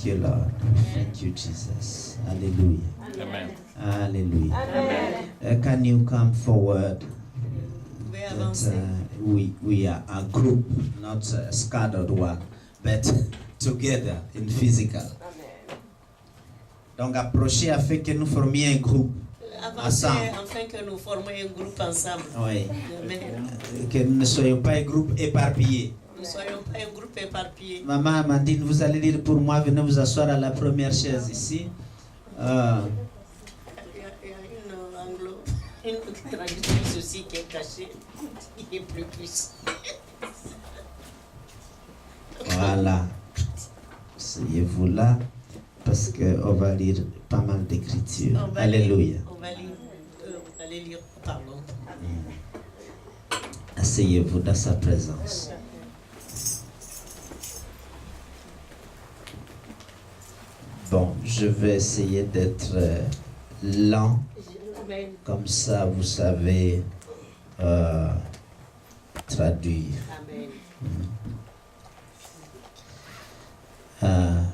Thank you, Lord. Thank you, Jesus. Hallelujah. Amen. Hallelujah. Amen. Can you come forward? Pouvez That, avancer. we are a group, not a scattered one, but together in physical. Amen. Donc approchez afin que nous formions un groupe. Avancez Ensemble. afin que nous formions un groupe ensemble. Oui. Amen. Que nous ne soyons pas un groupe éparpillé. Nous ne soyons pas un groupe éparpillé. Maman Amandine, vous allez lire pour moi, venez vous asseoir à la première chaise ici. Il y a une traductrice aussi qui est cachée, qui est plus puissante. Voilà. Asseyez-vous là, parce qu'on va lire pas mal d'écritures. Alléluia. On va aller lire, pardon. Asseyez-vous dans sa présence. Bon, je vais essayer d'être lent, Amen. comme ça vous savez traduire. Amen.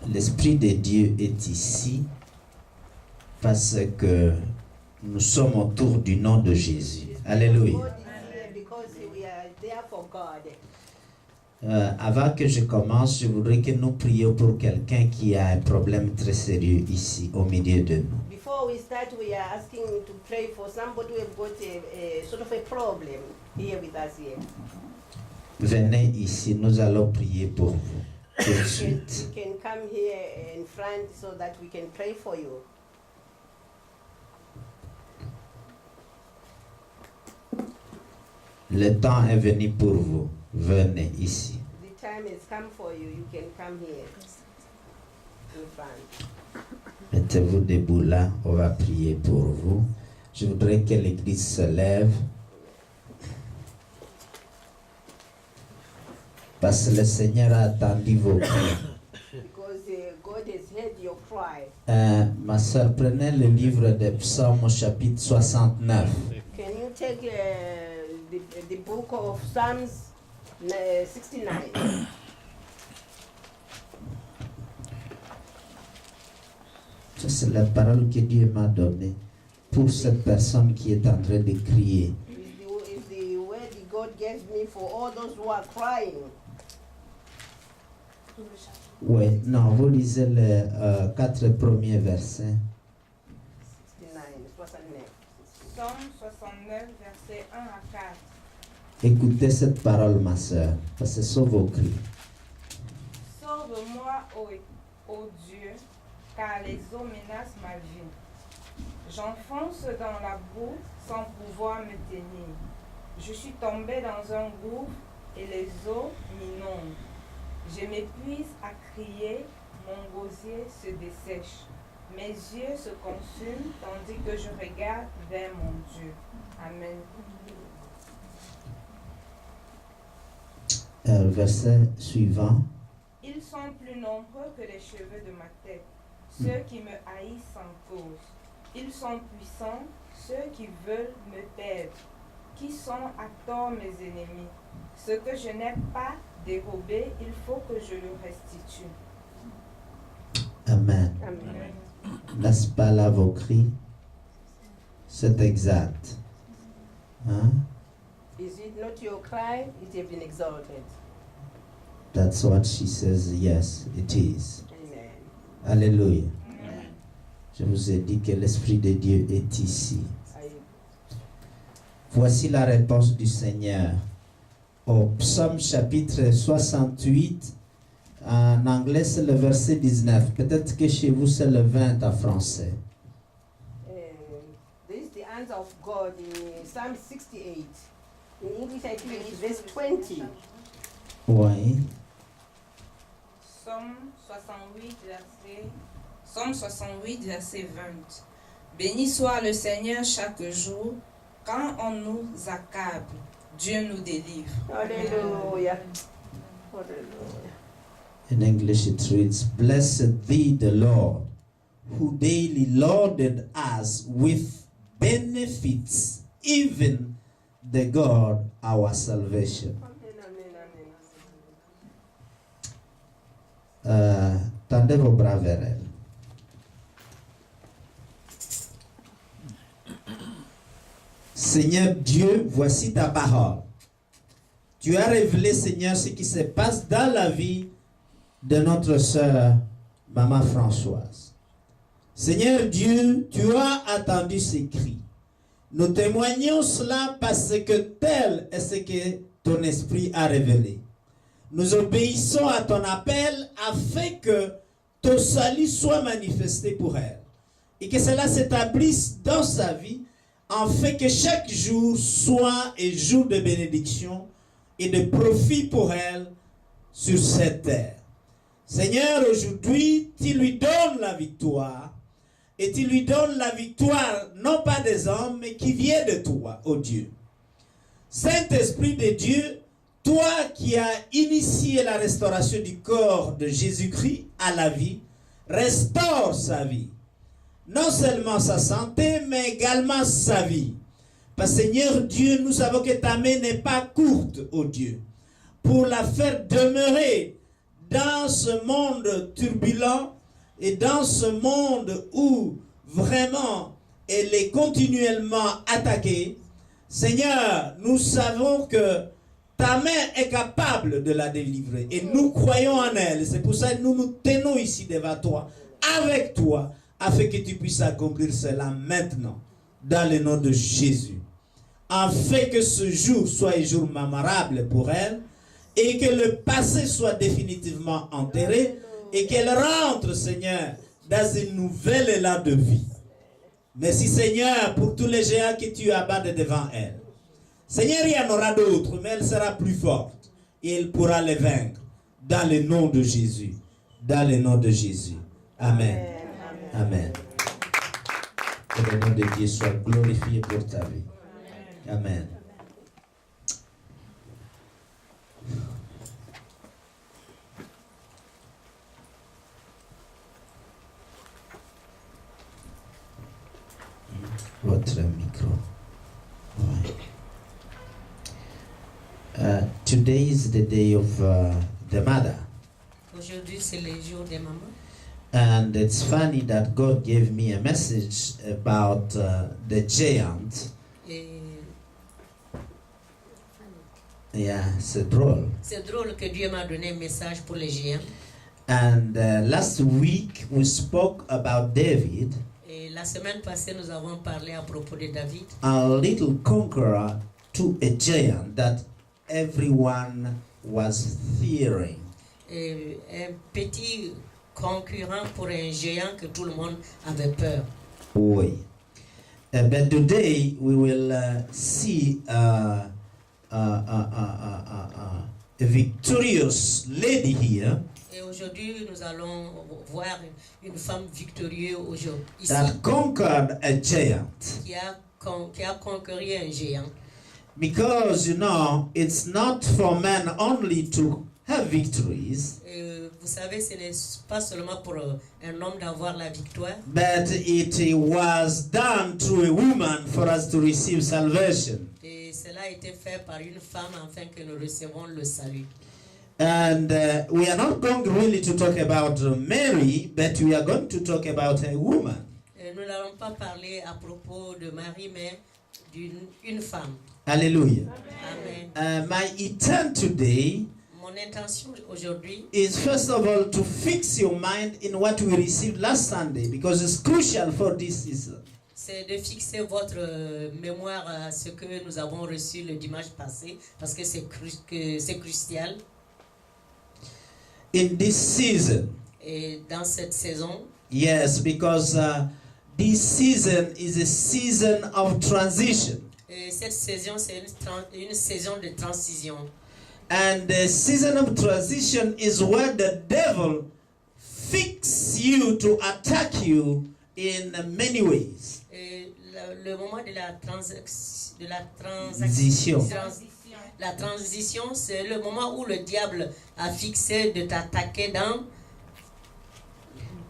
L'Esprit de Dieu est ici parce que nous sommes autour du nom de Jésus. Alléluia. God is here because we are there for God. Avant que je commence, je voudrais que nous prions pour quelqu'un qui a un problème très sérieux ici, au milieu de nous. Before we start, we are asking to pray for somebody who have got a sort of a problem here with us here. Venez ici, nous allons prier pour vous tout de suite. You can come here in front so that we can pray for you. Le temps est venu pour vous. Venez ici. The time has come for you. You can come here in front. Mettez-vous debout là, on va prier pour vous. Je voudrais que l'église se lève. Parce que le Seigneur a attendu vos cris. Because God has heard your cry. Ma soeur, prenez le livre des Psaumes au chapitre 69. Can you take the book of Psalms 69? Ça, c'est la parole que Dieu m'a donnée pour cette personne qui est en train de crier. Is the word God gave me for all those who are crying. Oui, non, vous lisez les 4 premiers versets. 69. Psaume 69, versets 1 à 4. Écoutez cette parole, ma soeur, parce que sauve vos cris. Sauve-moi, ô Dieu, car les eaux menacent ma vie. J'enfonce dans la boue sans pouvoir me tenir. Je suis tombé dans un gouffre et les eaux m'inondent. Je m'épuise à crier, mon gosier se dessèche. Mes yeux se consument tandis que je regarde vers mon Dieu. Amen. Verset suivant. Ils sont plus nombreux que les cheveux de ma tête, ceux qui me haïssent sans cause. Ils sont puissants, ceux qui veulent me perdre, qui sont à tort mes ennemis. Ce que je n'ai pas dérobé, il faut que je le restitue. Amen. Amen. N'est-ce pas là vos cris? C'est exact. Hein? Is it not your cry? It has been exalted. That's what she says. Yes, it is. Amen. Alléluia. Je vous ai dit que l'Esprit de Dieu est ici. Voici la réponse du Seigneur. Au Psaume chapitre 68, en anglais c'est le verset 19. Peut-être que chez vous c'est le 20 en français. This is the answer of God in Psalm 68. In English, I think it's verse 20. Oui. Psaume 68, verset 20. Béni soit le Seigneur chaque jour. Quand on nous accable, Dieu nous délivre. Hallelujah. Hallelujah. In English it reads, Blessed be the Lord, who daily loaded us with benefits, even the God our salvation. Amen, amen, amen. Tendez vos bras vers elle. Seigneur Dieu, voici ta parole. Tu as révélé, Seigneur, ce qui se passe dans la vie de notre sœur, Maman Françoise. Seigneur Dieu, tu as attendu ces cris. Nous témoignons cela parce que tel est ce que ton esprit a révélé. Nous obéissons à ton appel afin que ton salut soit manifesté pour elle. Et que cela s'établisse dans sa vie, afin que chaque jour soit un jour de bénédiction et de profit pour elle sur cette terre. Seigneur, aujourd'hui, tu lui donnes la victoire. Et tu lui donnes la victoire, non pas des hommes, mais qui vient de toi, ô Dieu. Saint-Esprit de Dieu, toi qui as initié la restauration du corps de Jésus-Christ à la vie, restaure sa vie. Non seulement sa santé, mais également sa vie. Parce que Seigneur Dieu, nous savons que ta main n'est pas courte, ô Dieu, pour la faire demeurer dans ce monde turbulent et dans ce monde où vraiment elle est continuellement attaquée. Seigneur, nous savons que ta main est capable de la délivrer et nous croyons en elle. C'est pour ça que nous nous tenons ici devant toi, avec toi, afin que tu puisses accomplir cela maintenant, dans le nom de Jésus. Afin que ce jour soit un jour mémorable pour elle et que le passé soit définitivement enterré et qu'elle rentre, Seigneur, dans une nouvelle élan de vie. Merci, Seigneur, pour tous les géants que tu abattes devant elle. Seigneur, il y en aura d'autres, mais elle sera plus forte et elle pourra les vaincre dans le nom de Jésus. Dans le nom de Jésus. Amen. Amen. Que le nom de Dieu soit glorifié pour ta vie. Amen. Votre micro. Ouais. Today is the day of the mother. Aujourd'hui, c'est le jour des mamans. And it's funny that God gave me a message about the giant. Et Yeah, c'est drôle. c'est drôle que Dieu m'a donné un message pour les géants. And last week we spoke about David, Et la semaine passée, nous avons parlé à propos de David, a little conqueror to a giant that everyone was fearing. et un petit concurrent pour un géant que tout le monde avait peur. Oui. But today we will see a victorious lady here Et aujourd'hui, nous allons voir une femme victorieuse aujourd'hui, ici, that conquered a giant. qui a conquéré un géant. Because, you know, it's not for men only to have victories, Et vous savez, ce n'est pas seulement pour un homme d'avoir la victoire, but it was done through a woman for us to receive salvation. et cela a été fait par une femme afin que nous recevons le salut. And we are not going really to talk about Mary, but we are going to talk about a woman. Et nous n'allons pas parler à propos de Marie, mais d'une femme. Hallelujah. Amen. My intent today Mon intention aujourd'hui, is first of all to fix your mind in what we received last Sunday, because it's crucial for this season. c'est de fixer votre mémoire à ce que nous avons reçu le dimanche passé, parce que c'est crucial. In this season, Et dans cette saison, yes, because this season is a season of transition. et cette saison, c'est une saison de transition. And the season of transition is where the devil fixes you to attack you in many ways. Et le moment de la Transition. La transition, c'est le moment où le diable a fixé de t'attaquer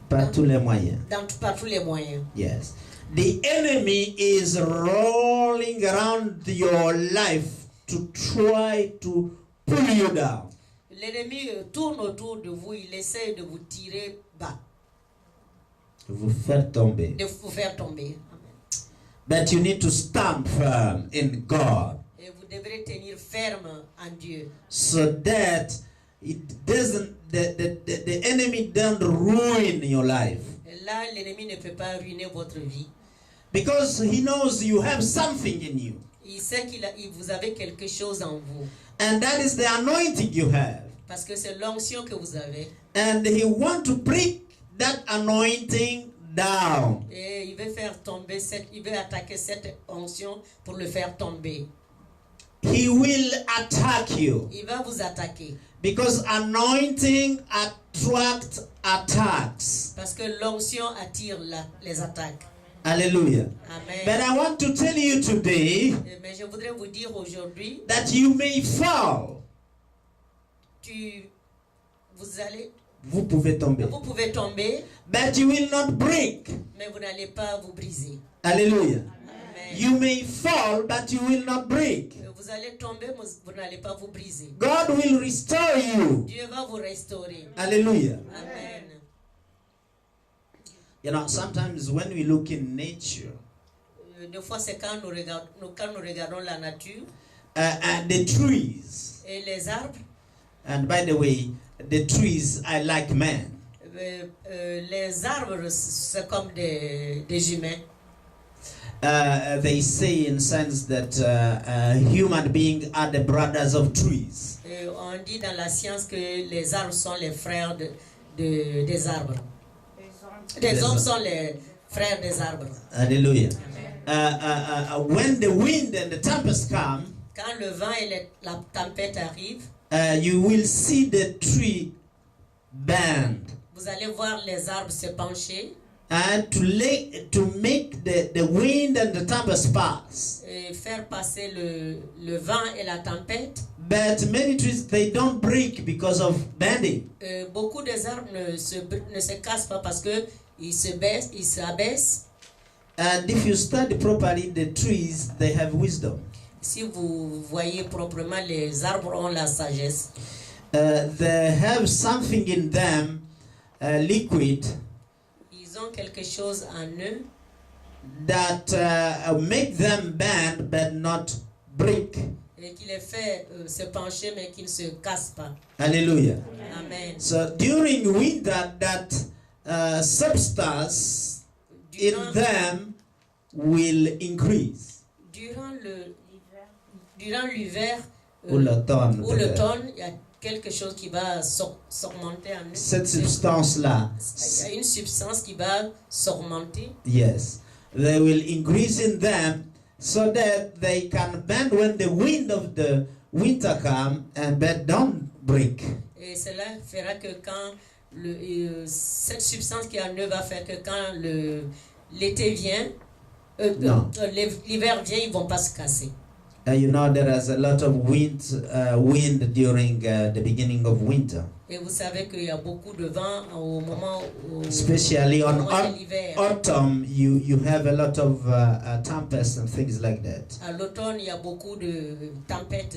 Par tous les moyens. par tous les moyens. Yes. The enemy is rolling around your life to try to pull you down. l'ennemi tourne autour de vous, il essaie de vous tirer bas, vous faire tomber. de vous faire tomber. But you need to stand firm in God Et vous devrez tenir ferme en Dieu, so that it doesn't the enemy don't ruin your life. et là, l'ennemi ne peut pas ruiner votre vie. Because he knows you have something in you. Il sait vous avez quelque chose en vous, And that is the anointing you have. parce que c'est l'onction que vous avez. And he wants to break that anointing down. Et il veut faire tomber il veut attaquer cette onction pour le faire tomber. He will attack you. Il va vous attaquer. Because anointing attracts attacks. Parce que l'onction attire les attaques. Hallelujah. Amen. But I want to tell you today Mais je voudrais vous dire aujourd'hui, that you may fall. Vous pouvez tomber. Vous pouvez tomber, But you will not break. mais vous n'allez pas vous briser. Hallelujah. Amen. You may fall, but you will not break. Vous allez tomber, mais vous n'allez pas vous briser. God will restore you. Dieu va vous restaurer. Hallelujah. Amen. You know, sometimes when we look in nature, Des fois, c'est quand nous regardons la nature and the trees. et les arbres. And by the way, the trees are like men. Les arbres, c'est comme des humains. They say in science that human beings are the brothers of trees. Et on dit dans la science que les arbres sont les frères des arbres. Les hommes sont les frères des arbres. Hallelujah. When the wind and the tempest come, Quand le vent et la tempête arrivent, you will see the tree bend. vous allez voir les arbres se pencher And to make the wind and the tempest pass. et faire passer le vent et la tempête. But many trees, they don't break because of bending. Beaucoup des arbres ne se cassent pas parce que ils s'abaissent. And if you study properly the trees, they have wisdom. Si vous voyez proprement, les arbres ont la sagesse. They have something in them, liquid, Ils ont quelque chose en eux that make them bend but not break. et qui les fait se pencher mais qui ne se cassent pas. Hallelujah. Amen. So during winter, that substance in them will increase. Durant l'hiver Ou l'automne. ou l'automne, il y a quelque chose qui va s'augmenter en eux. Cette substance-là. Il y a une substance qui va s'augmenter. Yes. They will increase in them so that they can bend when the wind of the winter comes and but don't break. Et cela fera que quand cette substance qui est en eux va faire que quand l'été vient, l'hiver vient, ils ne vont pas se casser. You know, there is a lot of wind during the beginning of winter. Et vous savez qu'il y a beaucoup de vent au moment Especially on de l'hiver. autumn, you have a lot of tempests and things like that. À l'automne, il y a beaucoup de tempêtes,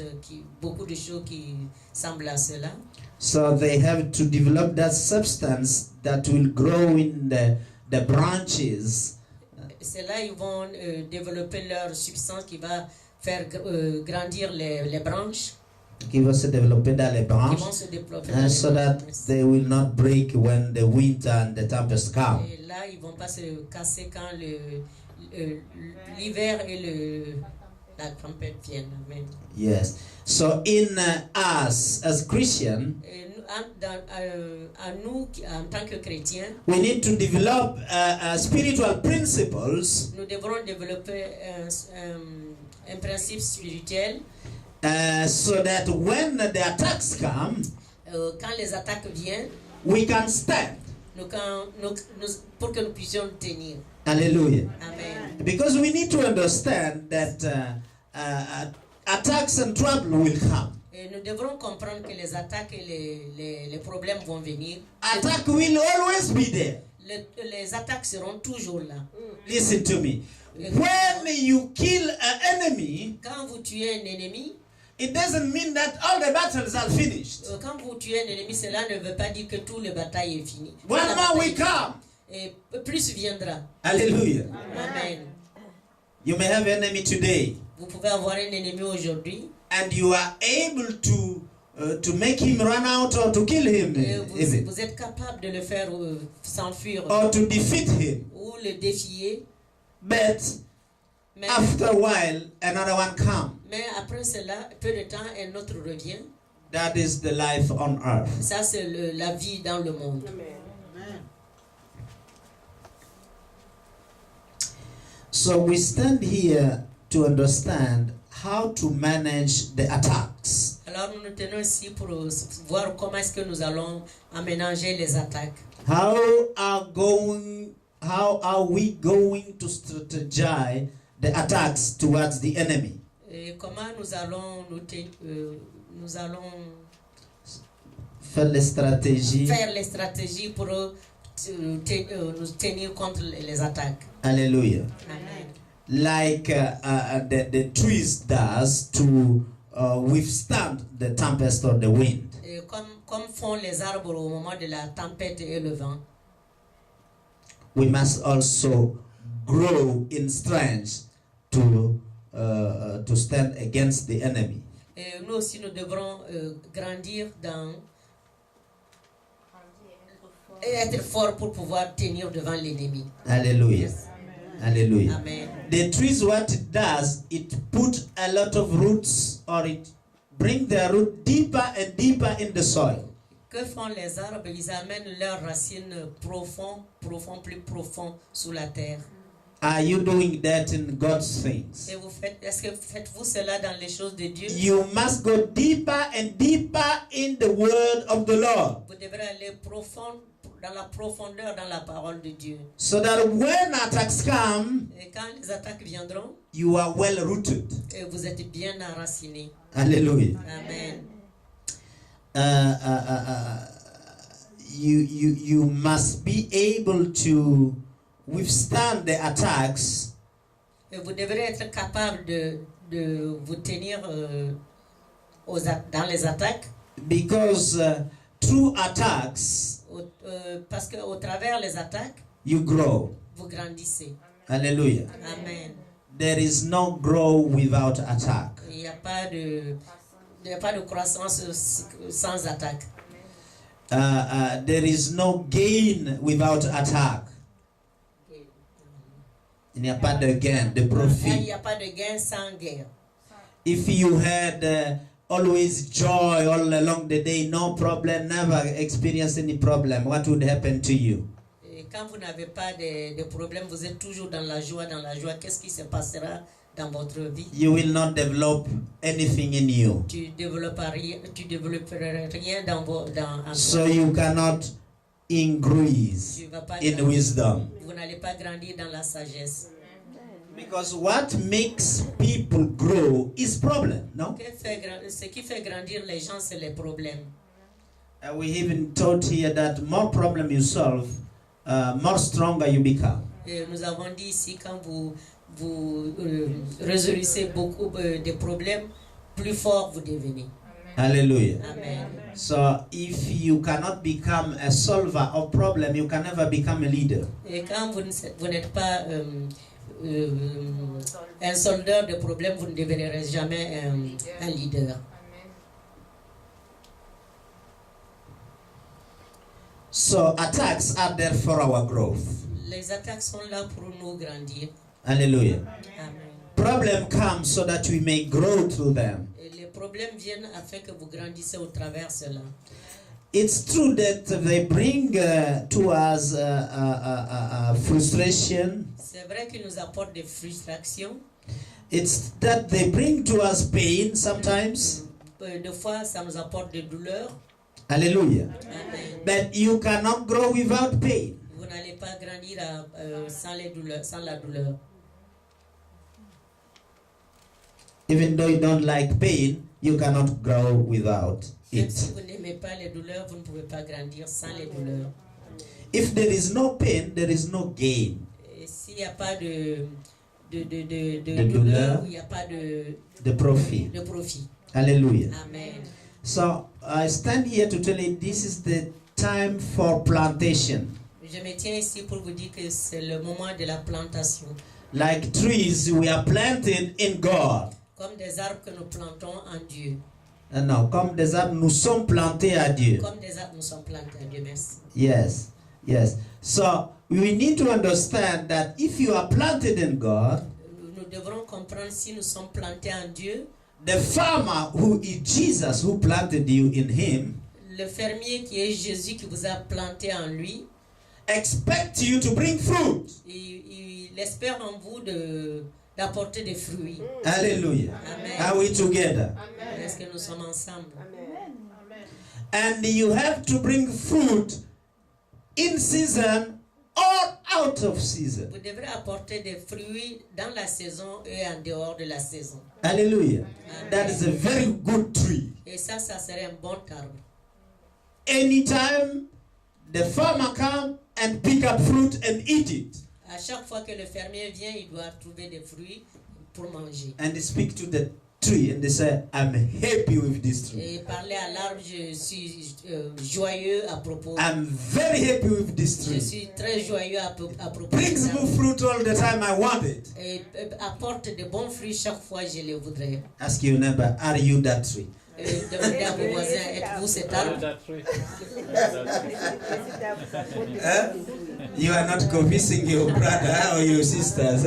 beaucoup de choses qui semblent à cela. So they have to develop that substance that will grow in the branches. C'est là ils vont développer leur substance qui va faire grandir les branches. Qui va se développer dans les Qui branches. vont se développer And so that they will not break when the winter and the tempest come. Et là, ils ne vont pas se casser quand l'hiver et la tempête viennent. Amen. Yes. So in us as Christians, Et à nous, en tant que chrétiens, we need to develop spiritual principles nous devrons développer un principe spirituel. So that when the attacks come, Quand les attaques viennent, we can stand. Pour que nous puissions tenir. Hallelujah. Amen. Because we need to understand that attacks and trouble will come. Et nous devrons comprendre que les attaques et les problèmes vont venir. Attack will always be there. Les attaques seront toujours là. Listen to me. When you kill an enemy, Quand vous tuez un ennemi, it doesn't mean that all the battles are finished. Quand vous tuez un ennemi, cela ne veut pas dire que toute la bataille est finie. One La more bataille will est finie. come. Et plus viendra. Hallelujah. Amen. You may have an enemy today, Vous pouvez avoir un ennemi aujourd'hui and you are able to make him run out or to kill him, et even, vous êtes capable de le faire s'enfuir or to defeat him. ou le défier. But Mais, after a while, another one comes. mais après cela, peu de temps, un autre revient. That is the life on earth. Ça, c'est la vie dans le monde. Amen. So we stand here to understand how to manage the attacks. Alors nous nous tenons ici pour voir comment est-ce que nous allons aménager les attaques. How are we going to strategize the attacks towards the enemy? Et comment nous allons nous allons Faire les stratégies. faire les stratégies pour nous tenir contre les attaques. Hallelujah. Amen. Like the trees does to withstand the tempest or the wind. Et comme font les arbres au moment de la tempête et le vent. We must also grow in strength to stand against the enemy. Et nous aussi, nous devrons grandir et être forts pour pouvoir tenir devant l'ennemi. Hallelujah. Hallelujah. Amen. The trees, what it does, it put a lot of roots, or it bring their root deeper and deeper in the soil. Que font les arbres? Ils amènent leurs racines plus profond sous la terre. Are you doing that in God's things? Et est-ce que faites-vous cela dans les choses de Dieu? You must go deeper and deeper in the word of the Lord, Vous devrez aller dans la profondeur dans la parole de Dieu. so that when attacks come, Et quand les attaques viendront, you are well rooted. et vous êtes bien enracinés. Hallelujah. Amen. You must be able to withstand the attacks, Et vous devrez être capable de vous tenir dans les attaques, because through attacks parce qu'au travers les attaques, you grow. vous grandissez. Hallelujah. Amen. There is no grow without attack. Il n'y a pas de croissance sans attaque. There is no gain without attack. Il n'y a pas de gain, de Il profit. n'y a pas de gain sans guerre. If you had always joy all along the day, no problem, never experience any problem, what would happen to you? Et quand vous n'avez pas de problème, vous êtes toujours dans la joie, qu'est-ce qui se passera dans votre vie? You will not develop anything in you. Tu développeras rien dans So you cannot increase tu vas pas in wisdom. Vous n'allez pas grandir dans la sagesse. Because what makes people grow is problem, no? Ce qui fait grandir les gens, c'est les problèmes. We even taught here that more problem you solve, more stronger you become. Et nous avons dit ici, quand vous résolvez beaucoup de problèmes, plus fort vous devenez. Hallelujah. Amen. So if you cannot become a solver of problem, you can never become a leader. Et quand vous n'êtes pas un soldeur de problèmes, vous ne deviendrez jamais un leader. So attacks are there for our growth. Les attaques sont là pour nous grandir. Hallelujah. Amen. Problem comes so that we may grow through them. Et les problèmes viennent afin que vous grandissez au travers de cela. It's true that they bring to us frustration. C'est vrai qu'ils nous apportent des frustrations. It's that they bring to us pain sometimes. Des fois, ça nous apporte des douleurs. Hallelujah. Amen. But you cannot grow without pain. Vous n'allez pas grandir sans la douleur. Even though you don't like pain, you cannot grow without Même it. si vous n'aimez pas les douleurs, vous ne pouvez pas grandir sans les douleurs. If there is no pain, there is no gain. Et s'il n'y a pas de douleur, douleur, il n'y a pas de The profit. profit. Hallelujah. Amen. So I stand here to tell you this is the time for plantation. Je me tiens ici pour vous dire que c'est le moment de la plantation. Like trees, we are planted in God. Comme des arbres que nous plantons en Dieu. Non, comme des arbres, nous sommes plantés à Dieu. Comme des arbres, nous sommes plantés à Dieu. Merci. Yes, yes. So we need to understand that if you are planted in God, Nous devrons comprendre si nous sommes plantés en Dieu. the farmer who is Jesus, who planted you in Him, Le fermier qui est Jésus qui vous a planté en lui, expect you to bring fruit. il espère en vous d'apporter des fruits. Hallelujah. Amen. Are we together? Est-ce que nous sommes ensemble? And you have to bring fruit in season or out of season. Vous devrez apporter des fruits dans la saison et en dehors de la saison. Hallelujah. Amen. That is a very good tree. Et ça serait un bon arbre. Anytime the farmer come and pick up fruit and eat it, À chaque fois que le fermier vient, il doit trouver des fruits pour manger. and they speak to the tree and they say, I'm happy with this tree. Et parler à l'arbre, je suis joyeux à propos. I'm very happy with this Je tree. suis très joyeux à propos. Brings me fruit all the time, I want it. Et apporte de bons fruits chaque fois, je les voudrais. Ask your neighbor, are you that tree? Demandez à vos voisins, êtes-vous cet arbre? You are not convincing your brother or your sisters.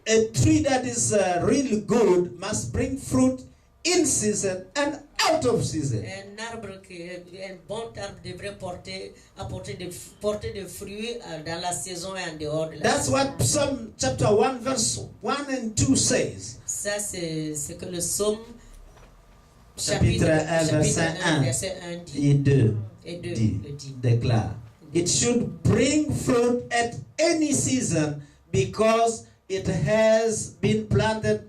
a tree that is really good must bring fruit in season and out of season. Un bon arbre devrait apporter des fruits dans la saison et en dehors de la That's saison. what Psalm chapter 1 verse 1 and 2 says. Ça, c'est ce que le psaume Chapitre 1, verset 1 verset 1 dit. Et 2 Et 2 dit, le dit. déclare. It should bring fruit at any season because it has been planted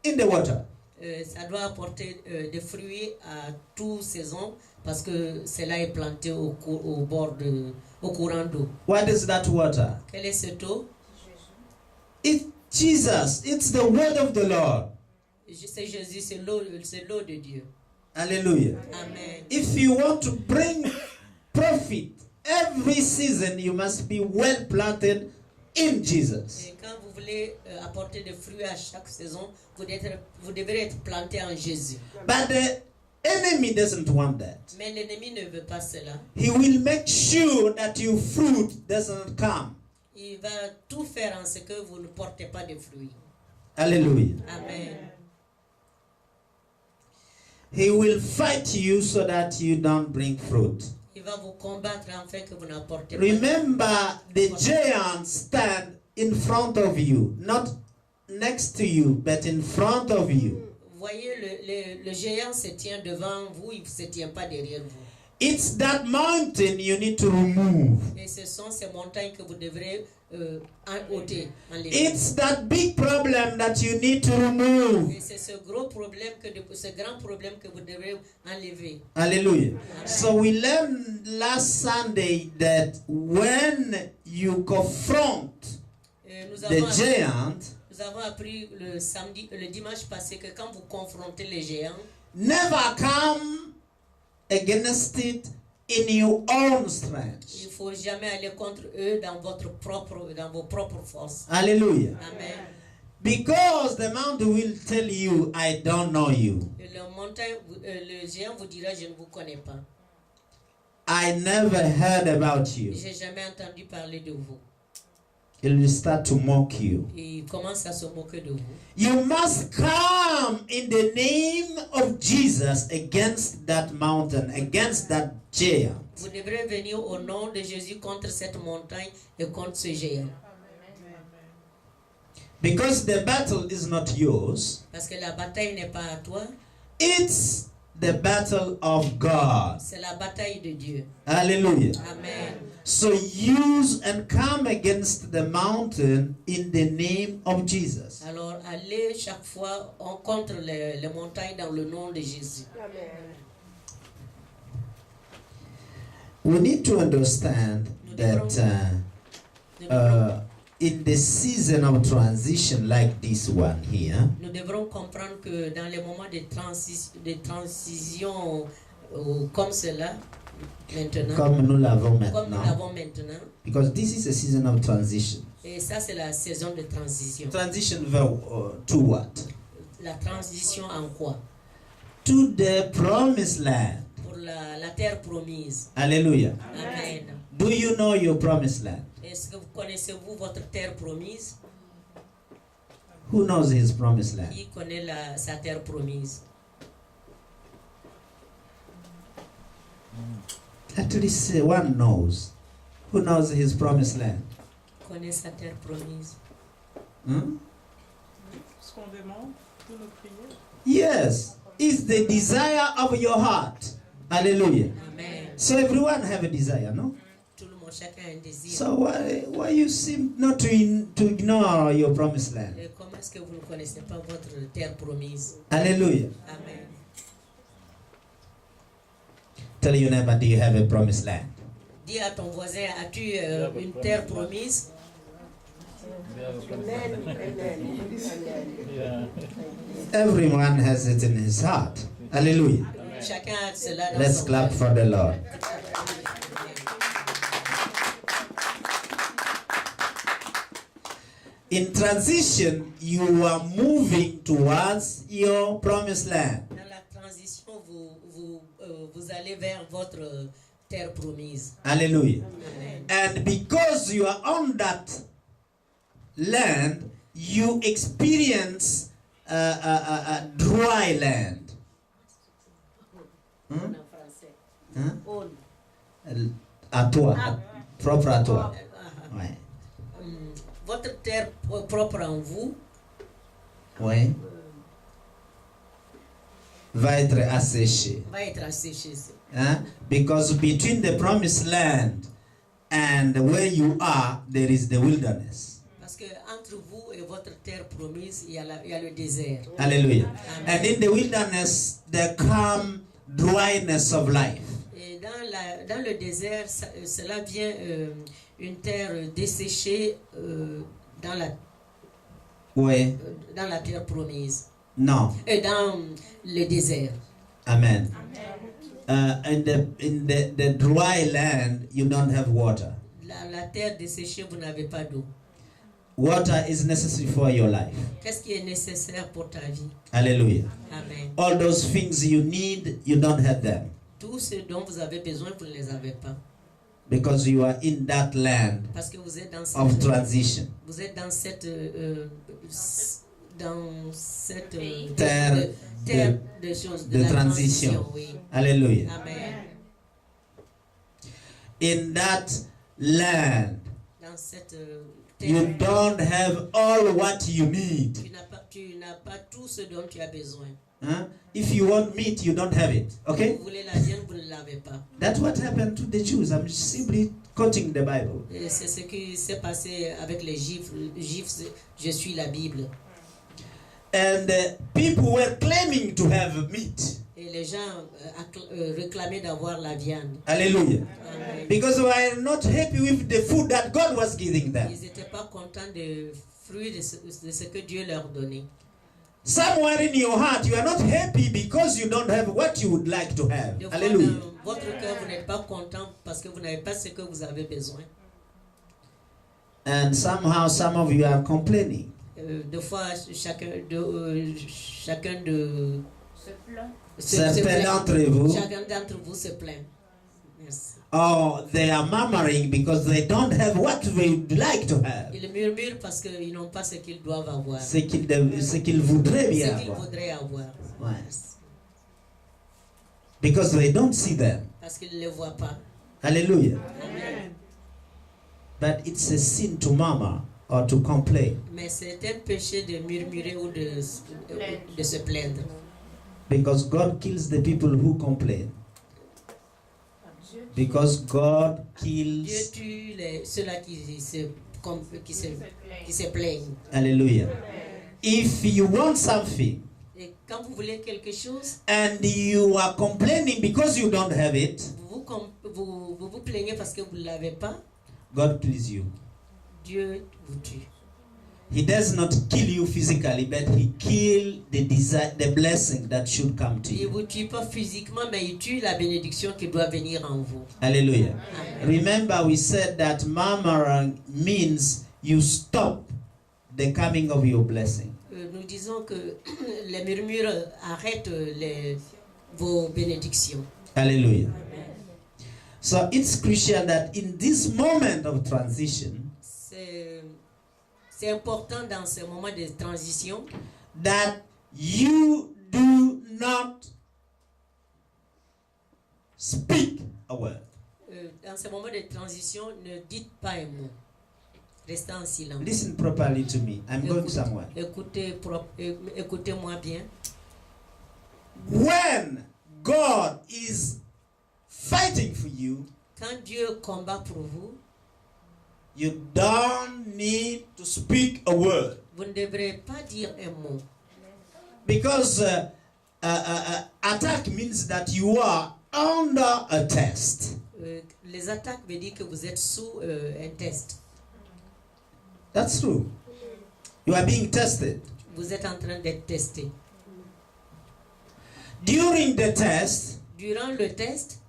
in the water. Ça doit apporter des fruits à toute saison parce que cela est planté au courant d'eau. What is that water? Quelle est cette eau? It's Jesus. It's the word of the Lord. C'est Jésus, c'est l'eau de Dieu. Hallelujah. Amen. If you want to bring profit every season, you must be well planted in Jesus. Et quand vous voulez apporter des fruits à chaque saison, vous devrez être planté en Jésus. But the enemy doesn't want that. Mais l'ennemi ne veut pas cela. He will make sure that your fruit doesn't come. Il va tout faire en ce que vous ne portez pas de fruits. Hallelujah. Amen. He will fight you so that you don't bring fruit. Il va vous combattre afin que vous n'apportez pas. Remember, the giants stand in front of you, not next to you, but in front of you. Voyez, le géant se tient devant vous, il ne se tient pas derrière vous. It's that mountain you need to remove. Et ce sont ces montagnes que vous devrez ôter, enlever. It's that big problem that you need to remove. Et c'est ce grand problème que vous devrez enlever. Hallelujah. So we learned last Sunday that when you confront Nous the giant, Nous avons appris le dimanche passé que quand vous confrontez les géants, never come against it in your own strength. il ne faut jamais aller contre eux dans vos propres forces. Hallelujah. Amen. Because the mountain will tell you, I don't know you. Et le géant vous dira, je ne vous connais pas. I never heard about you. J'ai jamais entendu parler de vous. It will start to mock you. Et il commence à se moquer de vous. You must come in the name of Jesus against that mountain, against that giant. Vous devrez venir au nom de Jésus contre cette montagne et contre ce géant. Because the battle is not yours. Parce que la bataille n'est pas à toi, It's the battle of God. c'est la bataille de Dieu. Hallelujah. Amen. So use and come against the mountain in the name of Jesus. Alors, allez chaque fois contre les montagnes dans le nom de Jésus. Amen. We need to understand that in the season of transition like this one here, Nous devrons comprendre que dans les moments de transition comme cela, maintenant, comme nous l'avons comme nous maintenant, l'avons maintenant, because this is a season of transition. et ça c'est la saison de transition. Transition to what? La transition en quoi? To the promised land. Pour la terre promise. Hallelujah. Amen. Do you know your promised land? Est-ce que vous connaissez-vous votre terre promise? Who knows his promised land? Qui connaît sa terre promise? At least one knows. Who knows his promised land? Connaît sa terre promise. Ce qu'on demande, toutes nos prières. Yes. It's the desire of your heart. Hallelujah. Amen. So everyone have a desire, no? Tout le monde, chacun a un désir. So why you seem not to ignore your promised land? Et comment est-ce que vous ne connaissez pas votre terre promise? Hallelujah. Amen. Tell your neighbor, do you have a promised land? Dis à ton voisin, as-tu une terre promise? Amen. Amen. Everyone has it in his heart. Hallelujah. Chacun a cela dans Let's son clap cœur. for the Lord. In transition, you are moving towards your promised land. Dans la transition, vous allez vers votre terre promise. Hallelujah. Amen. And because you are on that land, you experience a dry land. En français. Hein? On. À toi, propre à toi. Ouais. Votre terre propre en vous Ouais. Va être asséchée. va être asséchée. Hein? Because between the promised land and where you are, there is the wilderness. Parce que entre vous et votre terre promise, il y a le désert. Hallelujah. Amen. And in the wilderness, there come dryness of life. Et dans le désert, cela vient une terre desséchée dans Ouais. dans la terre promise. No. Et dans le désert. Amen. In the dry land, you don't have water. La terre desséchée, vous n'avez pas d'eau. Water is necessary for your life. Qu'est-ce qui est nécessaire pour ta vie? Hallelujah. Amen. All those things you need, you don't have them. Tout ce dont vous avez besoin, vous ne les avez pas. Because you are in that land Parce que vous êtes dans of cette, transition. vous êtes dans cette Terre de choses, de la transition. oui. Hallelujah. Amen. In that land, Dans cette you terre, don't have all what you need. tu n'as pas tout ce dont tu as besoin. Huh? If you want meat, you don't have it. Si Okay? vous voulez la viande, vous ne l'avez pas. That's what happened to the Jews. I'm simply quoting the Bible. Et c'est ce qui s'est passé avec les Juifs. Les Juifs, je suis la Bible. And people were claiming to have meat. Et les gens réclamaient d'avoir la viande. Hallelujah. Amen. Because they were not happy with the food that God was giving them. Ils n'étaient pas contents des fruits de ce que Dieu leur donnait. Somewhere in your heart, you are not happy because you don't have what you would like to have. Des fois, Hallelujah. dans votre cœur, vous n'êtes pas content parce que vous n'avez pas ce que vous avez besoin. And somehow, some of you are complaining. Des fois, chacun de Se plaint. Certains d'entre vous, chacun d'entre vous se plaint. Merci. oh, they are murmuring because they don't have what they would like to have. Ils murmurent parce qu'ils n'ont pas ce qu'ils doivent avoir. Ce qu'ils voudraient Ce bien qu'ils avoir. voudraient avoir. Ouais. Because they don't see them. Parce qu'ils ne les voient pas. Hallelujah. Amen. But it's a sin to murmur or to complain. Mais c'est un péché de murmurer ou de se plaindre. Because God kills the people who complain. Because God Dieu kills. tue ceux-là qui se plaignent. Hallelujah. If you want something Et quand vous voulez quelque chose, and you are complaining because you don't have it, vous vous plaignez parce que vous ne l'avez pas. God kills you. Dieu vous tue. He does not kill you physically, but he kills the blessing that should come to Il ne you. vous tue pas physiquement, mais il tue la bénédiction qui doit venir en vous. Hallelujah. Amen. Remember, we said that murmuring means you stop the coming of your blessing. Nous disons que les murmures arrêtent vos bénédictions. Hallelujah. Amen. So it's crucial that in this moment of transition, C'est important dans ce moment de transition that you do not speak a word. dans ce moment de transition, ne dites pas un mot. Restez en silence. Listen properly to me. I'm going somewhere. Écoutez-moi bien. When God is fighting for you, Quand Dieu combat pour vous, you don't need to speak a word. vous ne devrez pas dire un mot. Because attack means that you are under a test. Les attaques veulent dire que vous êtes sous un test. That's true. You are being tested. Vous êtes en train d'être testé. During the test, Durant le test,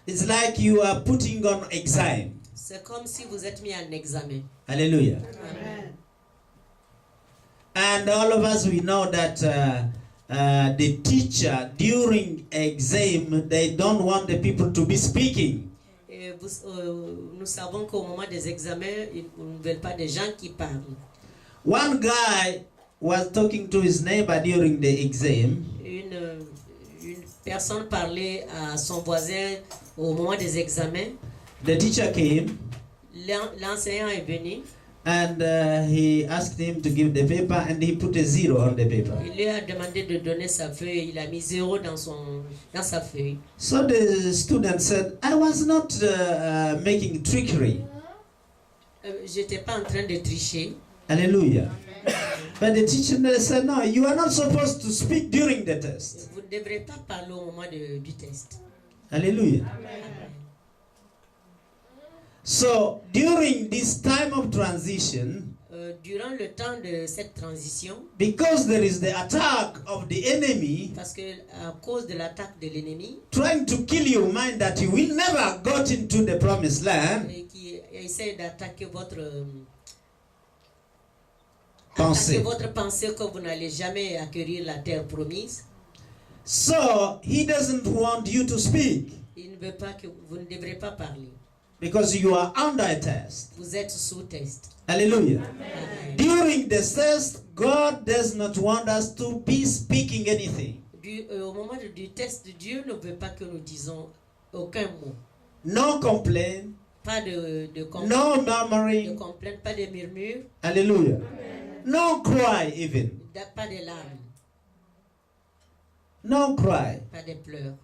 it's like you are putting on exam. c'est comme si vous êtes mis en examen. Hallelujah. Amen. And all of us, we know that the teacher during exam, they don't want the people to be speaking. Et nous savons qu'au moment des examens, ils ne veulent pas des gens qui parlent. One guy was talking to his neighbor during the exam. Une personne parlait à son voisin au moment des examens. The teacher came L'enseignant est venu. and he asked him to give the paper, and he put a 0 on the paper. Il lui a demandé de donner sa feuille. Il a mis 0 dans sa feuille. So the student said, I was not making trickery. J'étais pas en train de tricher. Hallelujah. But the teacher said, no, you are not supposed to speak during the test. Vous ne devrez pas parler au moment du test. Hallelujah. Amen. So during this time of transition, Durant le temps de cette transition, because there is the attack of the enemy parce que à cause de l'attaque de l'ennemi, trying to kill your mind that you will never got into the promised land, et qui essaie d'attaquer votre pensée. pensée que vous n'allez jamais acquérir la terre promise. So he doesn't want you to speak Il ne veut pas que vous ne devrez pas parler. because you are under a test. Vous êtes sous test. Hallelujah. Amen. During the test, God does not want us to be speaking anything. Au moment du test, Dieu ne veut pas que nous disons aucun mot. No complaint, Pas de no murmuring. complainte, pas de murmures, Hallelujah. No cry even. pas de larmes, No cry. pas de pleurs.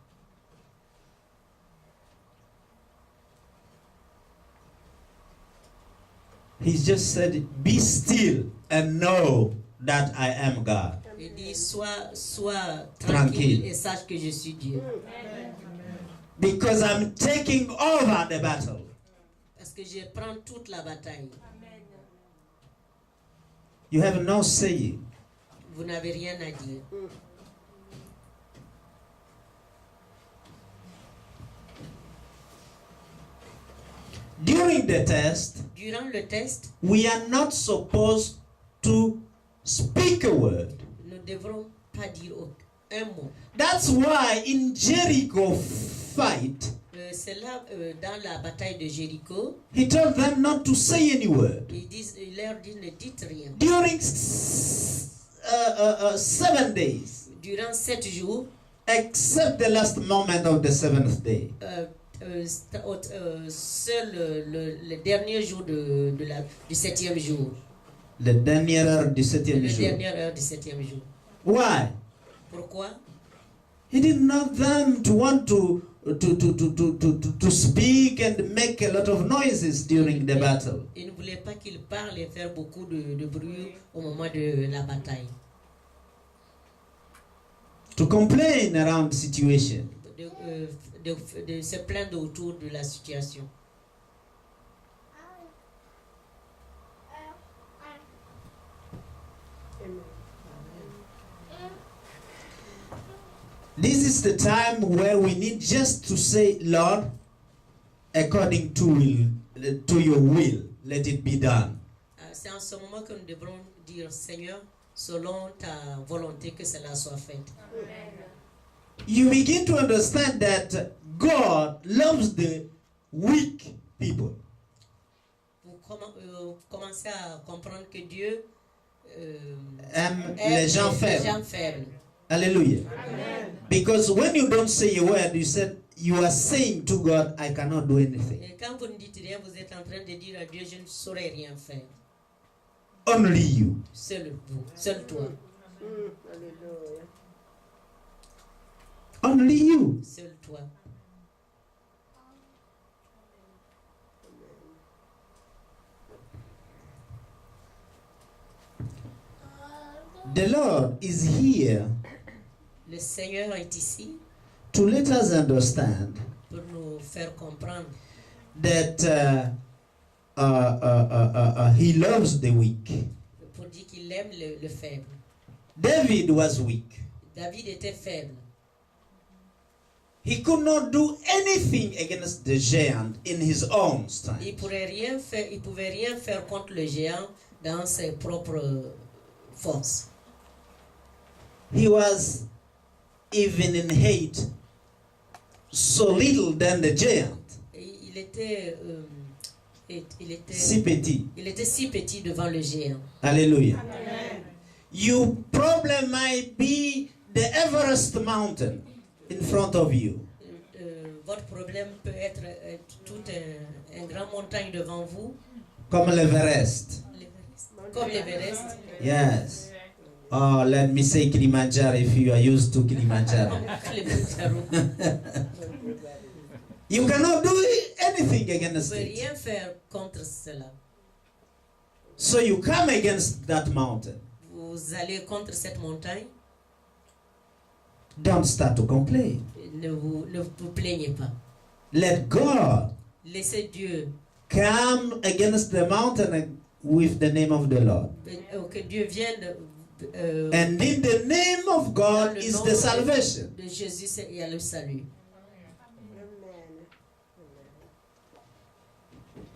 He just said, be still and know that I am God. Il dit, sois Tranquille. tranquille et sache que je suis Dieu. Because I'm taking over the battle. Parce que je prends toute la bataille. You have no saying. Vous n'avez rien à dire. During the test, Durant le test, we are not supposed to speak a word. nous ne devrons pas dire un mot. That's why in Jericho fight, C'est là, dans la bataille de Jéricho, he told them not to say any word. il leur dit ne dites rien. During 7 days, Durant 7 jours, except the last moment of the 7th day. seul le dernier jour du 7e jour. Le dernière heure du 7e La jour. dernière heure du 7e jour. Why? Pourquoi? He didn't want them to want to speak and make a lot of noises during the battle. Il ne voulait pas qu'il parle et faire beaucoup de bruit au moment de la bataille. To complain around the situation. De se plaindre autour de la situation. This is the time where we need just to say, Lord, according to your will, let it be done. C'est en ce moment que nous devrons dire, Seigneur, selon ta volonté, que cela soit fait. You begin to understand that God loves the weak people. Vous commencez à comprendre que Dieu Aime les gens faibles. Les gens faibles. Hallelujah. Amen. Because when you don't say a word, you are saying to God, I cannot do anything. Et quand vous ne dites rien, vous êtes en train de dire à Dieu, je ne saurais rien faire. Only you. Seul vous, seul toi. Only you. Seul toi. The Lord is here. Le Seigneur est ici to let us understand pour nous faire comprendre that he loves the weak. pour dire qu'il aime le faible. David was weak. David était faible. He could not do anything against the giant in his own strength. Il pouvait rien faire contre le géant dans ses propres forces. He was even in hate so little than the giant. Il était Si petit. Il était si petit devant le géant. Hallelujah. Amen. Your problem might be the Everest mountain in front of you. Votre problème peut être toute une grande montagne devant vous. Comme l'Everest. Comme l'Everest. Yes. Oh, let me say Kilimanjaro if you are used to Kilimanjaro. You cannot do anything against Vous ne pouvez it. rien faire contre cela. So you come against that mountain. Vous allez contre cette montagne. Don't start to complain. Ne vous plaignez pas. Let God Laissez Dieu. come against the mountain with the name of the Lord. Que Dieu vienne. And in the name of God is the salvation. De Jésus, il y a le salut.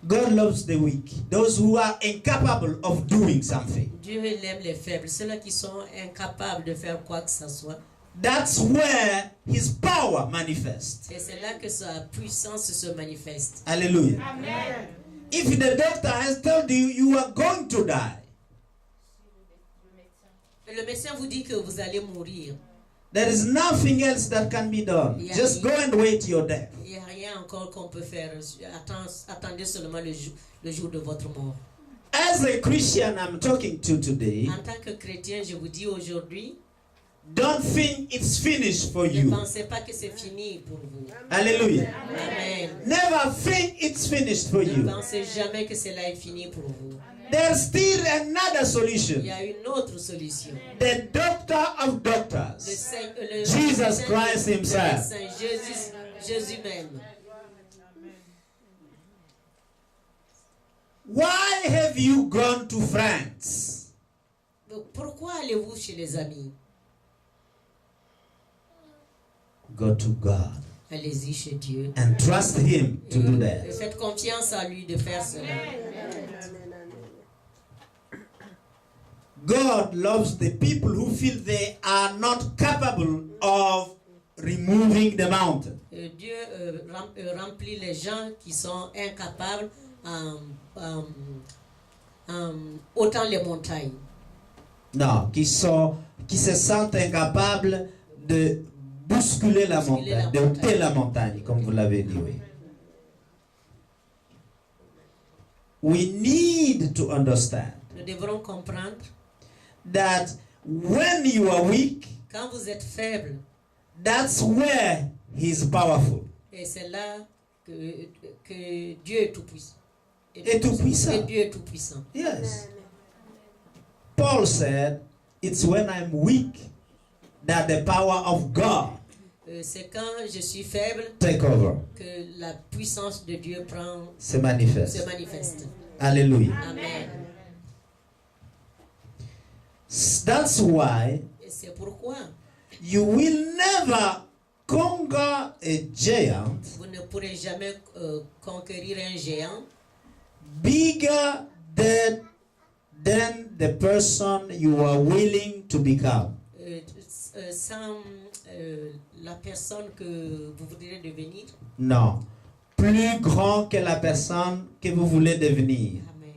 God loves the weak, those who are incapable of doing something. Dieu aime les faibles, ceux-là qui sont incapables de faire quoi que ce soit. That's where his power manifests. Et c'est là que sa puissance se manifeste. Hallelujah. Amen. If the doctor has told you you are going to die, Le médecin vous dit que vous allez mourir. there is nothing else that can be done. Just go and wait your death. Il n'y a rien encore qu'on peut faire. Attendez seulement le jour de votre mort. As a Christian I'm talking to today, En tant que chrétien, je vous dis aujourd'hui, don't think it's finished for ne you. pensez pas que c'est fini pour vous. Hallelujah. Amen. Never think it's finished for Ne you. pensez jamais que cela est fini pour vous. There's still another Il solution. y a une autre solution. The doctor of doctors, Jesus Christ himself. Jésus même. Why have you gone to France? Donc, pourquoi allez-vous chez les amis? Go to God Allez-y chez Dieu. and trust him to do Et that. faites confiance à lui de faire cela. God loves the people who feel they are not capable of removing the mountain. Dieu remplit les gens qui sont incapables autant les montagnes. Non, qui se sentent incapables de bousculer la montagne, de ôter la montagne, comme vous l'avez dit, oui. We need to understand Nous devrons comprendre, that when you are weak, quand vous êtes faible, that's where he's powerful. et c'est là que Dieu est tout-puissant. Et tout-puissant. Et Dieu est tout-puissant. Yes. Paul said, it's when I'm weak that the power of God C'est quand je suis faible take over, que la puissance de Dieu se manifeste. se manifeste. Hallelujah. Amen. That's why Et c'est pourquoi you will never conquer a giant vous ne pourrez jamais conquérir un géant bigger than the person you are willing to become. sans la personne que vous voudrez devenir. Non. Plus grand que la personne que vous voulez devenir. Amen.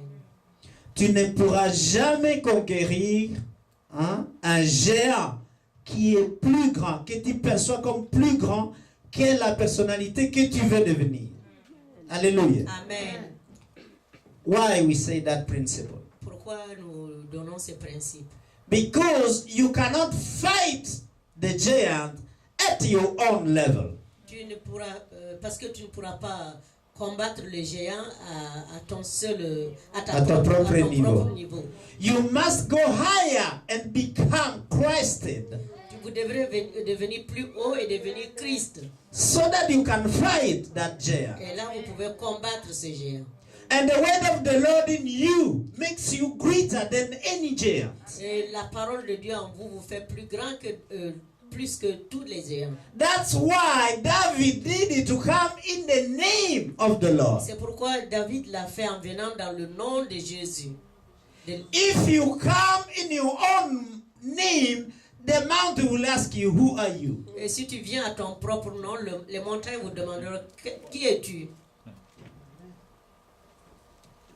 Tu ne pourras jamais conquérir un géant qui est plus grand, que tu perçois comme plus grand que la personnalité que tu veux devenir. Alléluia. Amen. Why we say that principle? Pourquoi nous donnons ce principe? Because you cannot fight the giant at your own level. Tu ne pourras, parce que tu ne pourras pas combattre le géant à ton seul, à ton propre niveau. You must go higher and become Christed, Vous devrez devenir plus haut et devenir Christ. so that you can fight that giant. Et là, vous pouvez combattre ce géant. And the word of the Lord in you makes you greater than any giant. Et la parole de Dieu en vous vous fait plus grand que plus que tous les géants. That's why David needed to come in the name of the Lord. C'est pourquoi David l'a fait en venant dans le nom de Jésus. If you come in your own name, the mountain will ask you, who are you? Et si tu viens à ton propre nom, les montagnes vous demanderont, qui es-tu?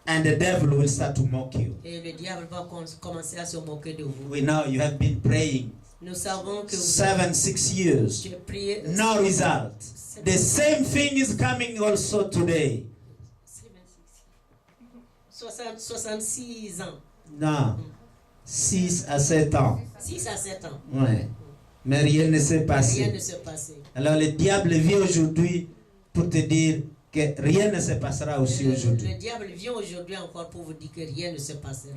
And the devil will start to mock you. Et le diable va commencer à se moquer de vous. We know you have been praying Nous savons que vous 6 years. avez prié. No result. The same thing is coming also today. 66 ans. Non. 6 à 7 ans. 6 à 7 ans. Ouais. Mais rien ne s'est Rien passé. ne s'est passé. Alors le diable vient aujourd'hui pour te dire que rien ne se passera aussi aujourd'hui. Le diable vient aujourd'hui encore pour vous dire que rien ne se passera.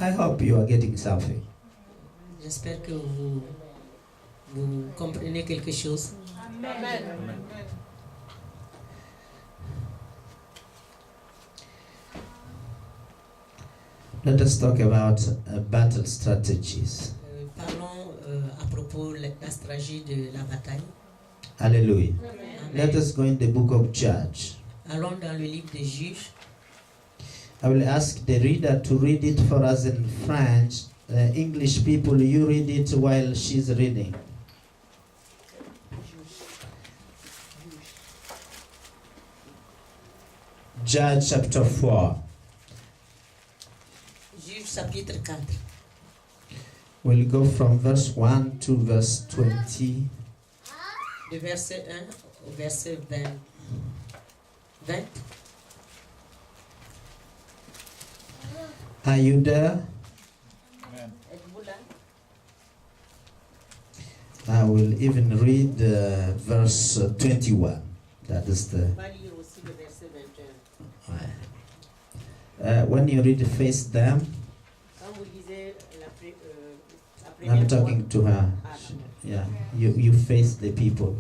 I hope you are getting something. J'espère que vous comprenez quelque chose. Amen. Let us talk about battle strategies. Parlons à propos de la stratégie de la bataille. Hallelujah. Amen. Let us go in the book of Judges. Allons dans le livre des Juges. I will ask the reader to read it for us in French. English people, you read it while she's reading. Judge chapter 4. Juges chapitre 4. We'll go from verse 1 to verse 20. De verset 1 au verset 20. Are you there? Êtes-vous là? I will even read verse 21. That is the. On va lire aussi le verset 21. When you read, face them. Quand vous lisez la I'm première talking fois, to her. Yeah, you face the people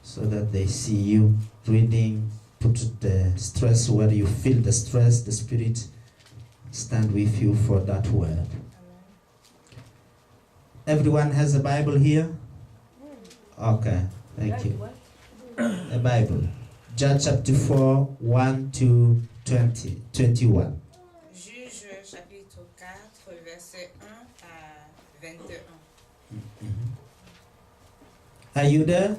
so that they see you reading. Put the stress where you feel the stress. The Spirit stand with you for that word. Everyone has a Bible here? Okay, thank you. A Bible. Judge chapter 4, 1 to 21. Juge chapitre 4, verset 1 à 21. Are you there?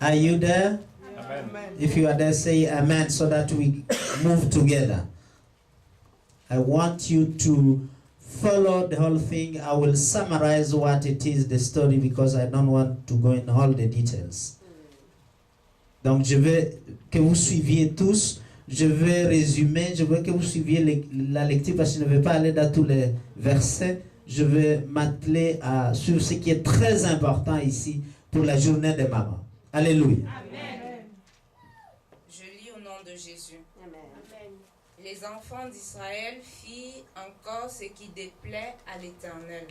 Are you there? Amen. If you are there, say amen so that we move together. I want you to follow the whole thing. I will summarize what it is, the story, because I don't want to go in all the details. Donc, je veux que vous suiviez tous. Je vais résumer. Je veux que vous suiviez la lecture parce que je ne vais pas aller dans tous les versets. Je vais m'atteler à suivre ce qui est très important ici pour la journée des mamans. Alléluia. Amen. Je lis au nom de Jésus. Amen. Les enfants d'Israël firent encore ce qui déplaît à l'Éternel,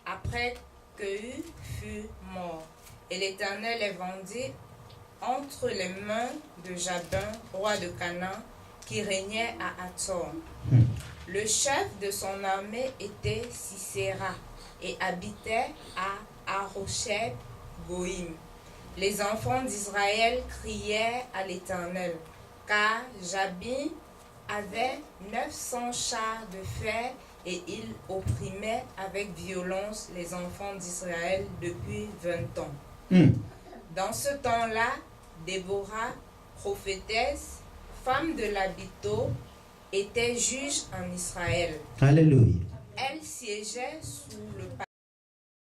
après qu'Éhu fut mort. Et l'Éternel les vendit entre les mains de Jabin, roi de Canaan, qui régnait à Hatzor. Le chef de son armée était Sisera et habitait à Harosheth Goïm. Les enfants d'Israël criaient à l'Éternel, car Jabin avait 900 chars de fer et il opprimait avec violence les enfants d'Israël depuis 20 ans. Dans ce temps-là, Déborah, prophétesse, femme de l'Abito, était juge en Israël. Alléluia. Elle siégeait sous le